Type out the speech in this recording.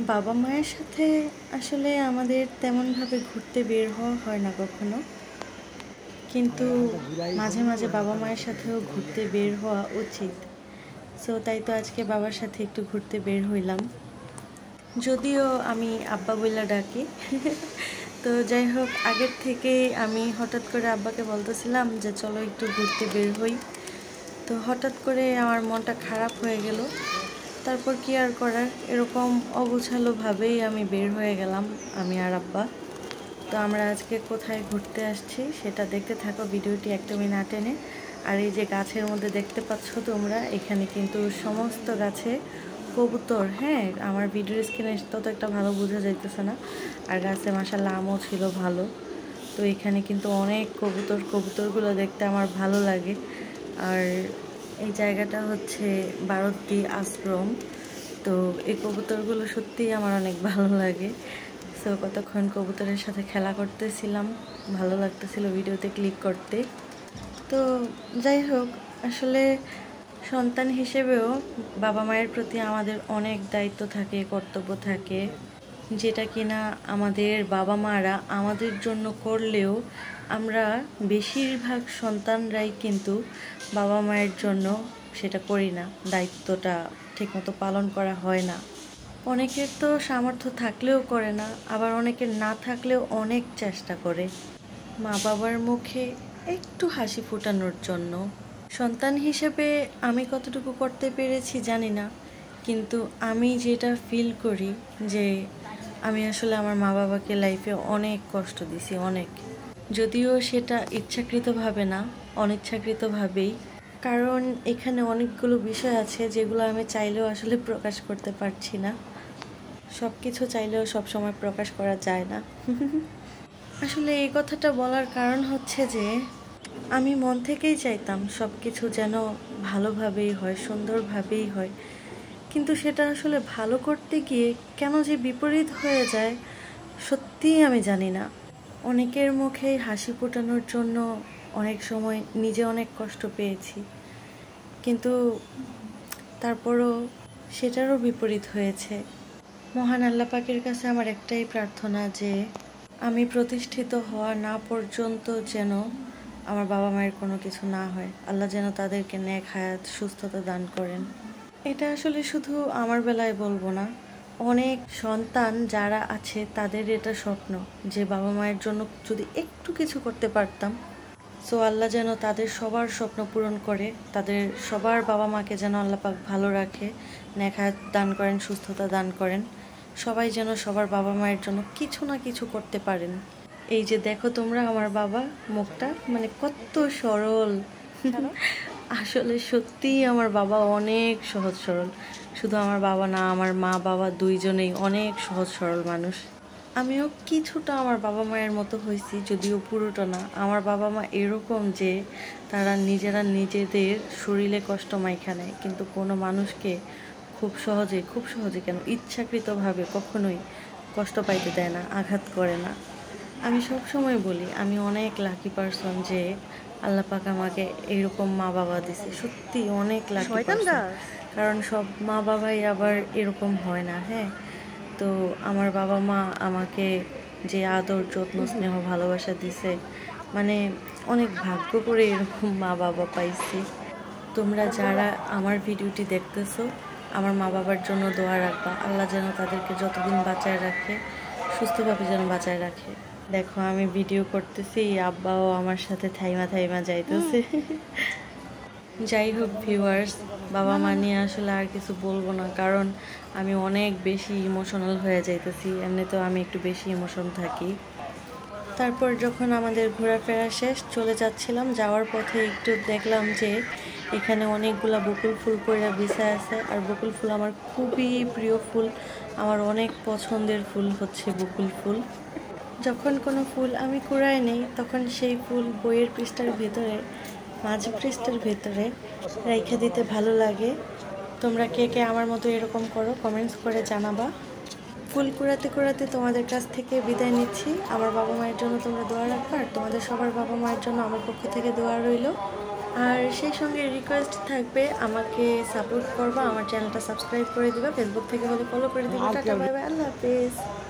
বাবা মায়ের সাথে আসলে আমাদের তেমনভাবে ঘুরতে বের হওয়া হয় না কখনো, কিন্তু মাঝে মাঝে বাবা মায়ের সাথেও ঘুরতে বের হওয়া উচিত। সো তাই তো আজকে বাবার সাথে একটু ঘুরতে বের হইলাম, যদিও আমি আব্বা বইলা ডাকি। তো যাই হোক, আগের থেকেই আমি হঠাৎ করে আব্বাকে বলতেছিলাম যে চলো একটু ঘুরতে বের হই। তো হঠাৎ করে আমার মনটা খারাপ হয়ে গেল। তারপর কি আর করার, এরকম অগোছালোভাবেই আমি বের হয়ে গেলাম, আমি আর আব্বা। তো আমরা আজকে কোথায় ঘুরতে আসছি সেটা দেখতে থাকো, ভিডিওটি একদমই না টেনে। আর এই যে গাছের মধ্যে দেখতে পাচ্ছ তোমরা, এখানে কিন্তু সমস্ত গাছে কবুতর। হ্যাঁ, আমার ভিডিওর স্ক্রিনে তত একটা ভালো বোঝা যাইতেছে না, আর গাছে মাশাআল্লাহ আমও ছিল ভালো। তো এখানে কিন্তু অনেক কবুতরগুলো দেখতে আমার ভালো লাগে। আর এই জায়গাটা হচ্ছে বারদ্দি আশ্রম। তো এই কবুতরগুলো সত্যিই আমার অনেক ভালো লাগে। সো কতক্ষণ কবুতরের সাথে খেলা করতেছিলাম, ভালো লাগতেছিল ভিডিওতে ক্লিক করতে। তো যাই হোক, আসলে সন্তান হিসেবেও বাবা মায়ের প্রতি আমাদের অনেক দায়িত্ব থাকে, কর্তব্য থাকে, যেটা কিনা আমাদের বাবা মারা আমাদের জন্য করলেও আমরা বেশিরভাগ সন্তানরাই কিন্তু বাবা মায়ের জন্য সেটা করি না, দায়িত্বটা ঠিকমতো পালন করা হয় না। অনেকের তো সামর্থ্য থাকলেও করে না, আবার অনেকের না থাকলেও অনেক চেষ্টা করে মা বাবার মুখে একটু হাসি ফোটানোর জন্য। সন্তান হিসেবে আমি কতটুকু করতে পেরেছি জানি না, কিন্তু আমি যেটা ফিল করি যে আমি আসলে আমার মা বাবাকে লাইফে অনেক কষ্ট দিছি, অনেক। যদিও সেটা ইচ্ছাকৃতভাবে না, অনিচ্ছাকৃতভাবেই। কারণ এখানে অনেকগুলো বিষয় আছে যেগুলো আমি চাইলেও আসলে প্রকাশ করতে পারছি না। সব কিছু চাইলেও সব সময় প্রকাশ করা যায় না। আসলে এই কথাটা বলার কারণ হচ্ছে যে আমি মন থেকেই চাইতাম সব কিছু যেন ভালোভাবেই হয়, সুন্দরভাবেই হয়, কিন্তু সেটা আসলে ভালো করতে গিয়ে কেন যে বিপরীত হয়ে যায় সত্যিই আমি জানি না। অনেকের মুখে হাসি ফোটানোর জন্য অনেক সময় নিজে অনেক কষ্ট পেয়েছি, কিন্তু তারপরও সেটারও বিপরীত হয়েছে। মহান আল্লাহ পাকের কাছে আমার একটাই প্রার্থনা যে আমি প্রতিষ্ঠিত হওয়া না পর্যন্ত যেন আমার বাবা মায়ের কোনো কিছু না হয়, আল্লাহ যেন তাদেরকে নেক হায়াত, সুস্থতা দান করেন। এটা আসলে শুধু আমার বেলায় বলবো না, অনেক সন্তান যারা আছে তাদের এটা স্বপ্ন যে বাবা মায়ের জন্য যদি একটু কিছু করতে পারতাম। সো আল্লাহ যেন তাদের সবার স্বপ্ন পূরণ করে, তাদের সবার বাবা মাকে যেন আল্লাহ পাক ভালো রাখে, নেক হায়াত দান করেন, সুস্থতা দান করেন। সবাই যেন সবার বাবা মায়ের জন্য কিছু না কিছু করতে পারেন। এই যে দেখো তোমরা আমার বাবা মুখটা, মানে কত সরল। আসলে সত্যিই আমার বাবা অনেক সহজ সরল। শুধু আমার বাবা না, আমার মা বাবা দুইজনেই অনেক সহজ সরল মানুষ। আমিও কিছুটা আমার বাবা মায়ের মতো হয়েছি, যদিও পুরোটা না। আমার বাবা মা এরকম যে তারা নিজেরা নিজেদের শরীরে কষ্ট মাইখা নেয়, কিন্তু কোনো মানুষকে খুব সহজে কেন ইচ্ছাকৃতভাবে কখনোই কষ্ট পাইতে দেয় না, আঘাত করে না। আমি সব সময় বলি আমি অনেক লাকি পারসন যে আল্লাহ পাক আমাকে এইরকম মা বাবা দিছে, সত্যি অনেক লাকি পারসন। কারণ সব মা বাবাই আবার এরকম হয় না। হ্যাঁ, তো আমার বাবা মা আমাকে যে আদর, যত্ন, স্নেহ, ভালোবাসা দিছে, মানে অনেক ভাগ্য করে এরকম মা বাবা পাইছি। তোমরা যারা আমার ভিডিওটি দেখতেছো, আমার মা বাবার জন্য দোয়া রাখবা, আল্লাহ যেন তাদেরকে যতদিন বাঁচায় রাখে, সুস্থভাবে যেন বাঁচায় রাখে। দেখো আমি ভিডিও করতেছি, আব্বাও আমার সাথে থাইমা যাইতেছে। যাই হোক ভিউয়ার্স, বাবা মা নিয়ে আসলে আর কিছু বলবো না, কারণ আমি অনেক বেশি ইমোশনাল হয়ে যাইতেছি। এমনিতেও আমি একটু বেশি ইমোশন থাকি। তারপর যখন আমাদের ঘোরাফেরা শেষ, চলে যাচ্ছিলাম, যাওয়ার পথে একটু দেখলাম যে এখানে অনেকগুলা বকুল ফুল পড়ে বিছায় আছে। আর বকুল ফুল আমার খুবই প্রিয় ফুল, আমার অনেক পছন্দের ফুল হচ্ছে বকুল ফুল। যখন কোনো ফুল আমি কুড়াই নেই, তখন সেই ফুল বইয়ের পৃষ্ঠার ভেতরে, মাঝ পৃষ্ঠার ভেতরে রেখে দিতে ভালো লাগে। তোমরা কে কে আমার মতো এরকম করো, কমেন্টস করে জানাবা। ফুল কুড়াতে কুড়াতে তোমাদের কাছ থেকে বিদায় নিচ্ছি। আমার বাবা মায়ের জন্য তোমরা দোয়া রাখবা, আর তোমাদের সবার বাবা মায়ের জন্য আমার পক্ষ থেকে দোয়া রইল। আর সেই সঙ্গে রিকোয়েস্ট থাকবে আমাকে সাপোর্ট করবা, আমার চ্যানেলটা সাবস্ক্রাইব করে দিবা, ফেসবুক থেকে হলে ফলো করে দিবা। টাটা বাই বাই, আল্লাহ হাফেজ।